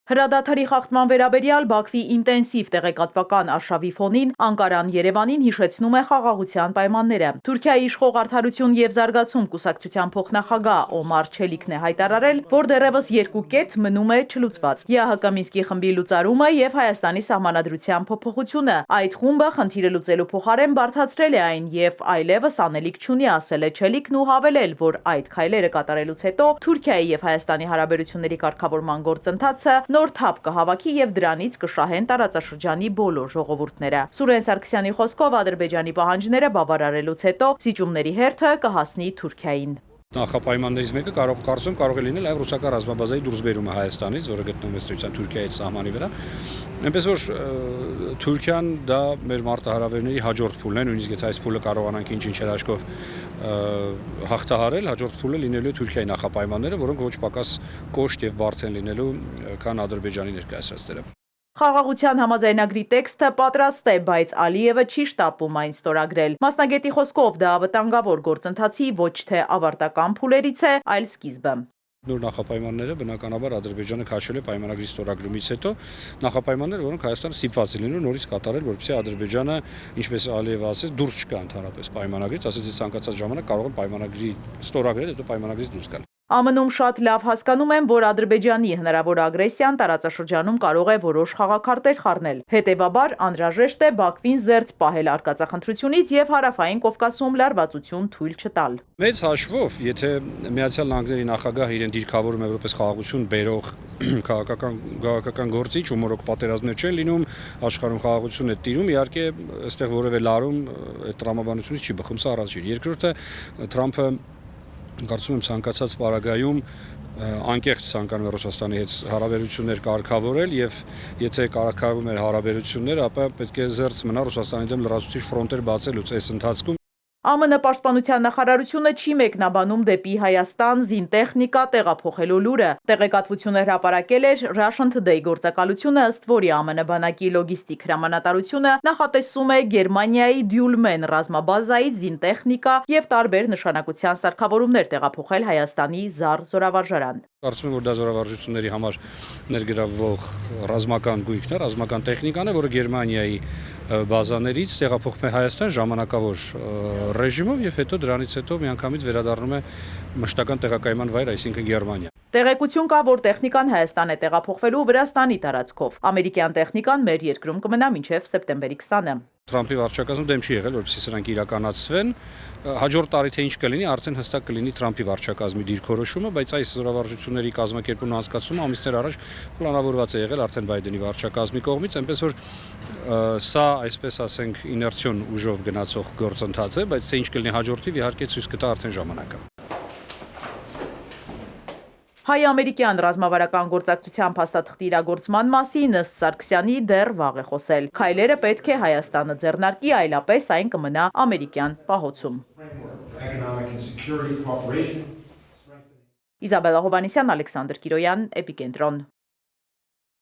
Հրադադարի խախտման վերաբերյալ Բաքվի ինտենսիվ տեղեկատվական արշավի ֆոնին Անկարան Երևանին հիշեցնում է խաղաղության պայմանները։ Թուրքիայի իշխող Արդարություն և զարգացում կուսակցության փոխնախագահ Օմար Չելիքն է հայտարարել, որ դեռևս երկու կետ մնում է չլուծված՝ ԵԱՀԿ Մինսկի խմբի լուծարումը և Հայաստանի սահմանադրության փոփոխությունը։ Այդ խումբը խնդիրը լուծելու փոխարեն բարդացրել է այն և այլևս անելիք չունի, ասել է Չելիքն ու հավելել, որ այդ քայլերը կատարելուց հետո Թուրքիայի և Հայաստանի հարաբերությունների կարգավորման գործընթացը նոր թափ կհավաքի և դրանից կշահեն տարածաշրջանի բոլոր ժողովուրդները։ Սուրեն Սարգսյանի խոսքով Ադրբեջանի պահանջները բավարարելուց հետո զիջումների հերթը կհասնի Թուրքիային։ Նախապայմաններից մեկը կարող է լինել այլ ռուսական ռազմաբազայի դուրսբերումը Հայաստանից, որը գտնվում է ըստ Թուրքիայի սահմանի վրա։ Այնպես որ Թուրքիան դա մեր մարտահրավերների հաջորդ փուլն է, նույնիսկ եթե այս փուլը կարողանանք ինչ-ինչ հրաշքով հաղթահարել, հաջորդ փուլը լինելու է Թուրքիայի նախապայմանները, որոնք ոչ պակաս կոշտ եւ բարդ են լինելու, քան Ադրբեջանի ներկայացրածները։ Խաղաղության համաձայնագրի տեքստը պատրաստ է, բայց Ալիևը չի շտապում այն ստորագրել։ Մասնագետի խոսքով դա վտանգավոր գործընթացի ոչ թե ավարտական փուլերից է, այլ սկիզբը։ Նոր նախապայմանները բնականաբար Ադրբեջանը քաշել է պայմանագրի ստորագրումից հետո նախապայմաններ, որոնք Հայաստանը ստիպված է լինելու նորից կատարել, որպեսզի Ադրբեջանը, ինչպես Ալիևը ասեց, դուրս չգա ընդհանրապես պայմանագրից, ասեց ցանկացած ժամանակ կարող են պայմանագրի ստորագրել, հետո պայմանագրից դուրս գալ։ ԱՄՆ-ում շատ լավ հասկանում են, որ Ադրբեջանի հնարավոր ագրեսիան տարածաշրջանում կարող է որոշ խաղաքարտեր խառնել։ Հետևաբար անհրաժեշտ է Բաքվին զերծ պահել արկածախնդրությունից եւ Հարավային Կովկասում լարվածություն թույլ չտալ։ Մեծ հաշվով, եթե Միացյալ Նահանգների նախագահը իրեն դիրքավորում է որպես խաղաղություն բերող քաղաքական գործիչ, ու մորոք պատերազմներ չեն լինում, աշխարհում խաղաղություն է տիրում, իհարկե այստեղ որևէ լարում այդ տրամաբանությունից չի բխում, սա առաջին։ Երկրորդը Թրամփը կարծում եմ ցանկացած պարագայում անկեղծ ցանկանում է Ռուսաստանի հետ հարաբերություններ կարգավորել եւ եթե կարգավորում է հարաբերություններ, ապա պետք է զերծ մնա Ռուսաստանի դեմ լրացուցիչ ֆրոնտեր բացելուց այս ընթացքում։ ԱՄՆ պաշտպանության նախարարությունը չի մեկնաբանում դեպի Հայաստան զինտեխնիկա տեղափոխելու լուրը։ Տեղեկատվությունը հրապարակել էր Russian Today գործակալությունը, ըստ որի ԱՄՆ բանակի լոգիստիկ հրամանատարությունը նախատեսում է Գերմանիայի Դյուլմեն ռազմաբազայից զինտեխնիկա եւ տարբեր նշանակության սարքավորումներ տեղափոխել Հայաստանի ԶԱՌ զորավարժարան։ Կարծում եմ, որ դա զորավարժությունների համար ներգրավվող ռազմական գույքն է, ռազմական տեխնիկան է, որը Գերմանիայի բազաներից տեղափոխվում է Հայաստան ժամանակավոր ռեժիմով եւ հետո դրանից հետո միանգամից վերադառնում է մշտական տեղակայման վայր, այսինքն Գերմանիա։ Տեղեկություն կա, որ տեխնիկան Հայաստան է տեղափոխվելու Վրաստանի տարածքով։ Ամերիկյան տեխնիկան մեր երկրում կմնա մինչև սեպտեմբերի 20-ը։ Թրամփի վարչակազմը դեմ չի եղել, որպեսզի սրանք իրականացվեն։ Հաջորդ տարի թե ինչ կլինի, արդեն հստակ կլինի Թրամփի վարչակազմի դիրքորոշումը, բայց այս զորավարժությունների կազմակերպումն ու անցկացումը ամիսներ առաջ պլանավորված է եղել արդեն Բայդենի վարչակազմի կողմից, այնպես որ սա, այսպես ասենք, իներցիոն ուժով գնացող գործընթաց է, բայց թե ինչ կլինի հաջորդիվ, իհարկե ցույց կտա արդեն ժամանակը։ Հայ-ամերիկյան ռազմավարական գործակցության փաստաթղթի իրագործման մասին ըստ Սարգսյանի դեռ վաղ է խոսել։ Քայլերը պետք է Հայաստանը ձեռնարկի, այլապես այն կմնա ամերիկյան պահոցում։ Իզաբելլա Հովհաննիսյան, Ալեքսանդր Կիրոյան, Էպիկենտրոն։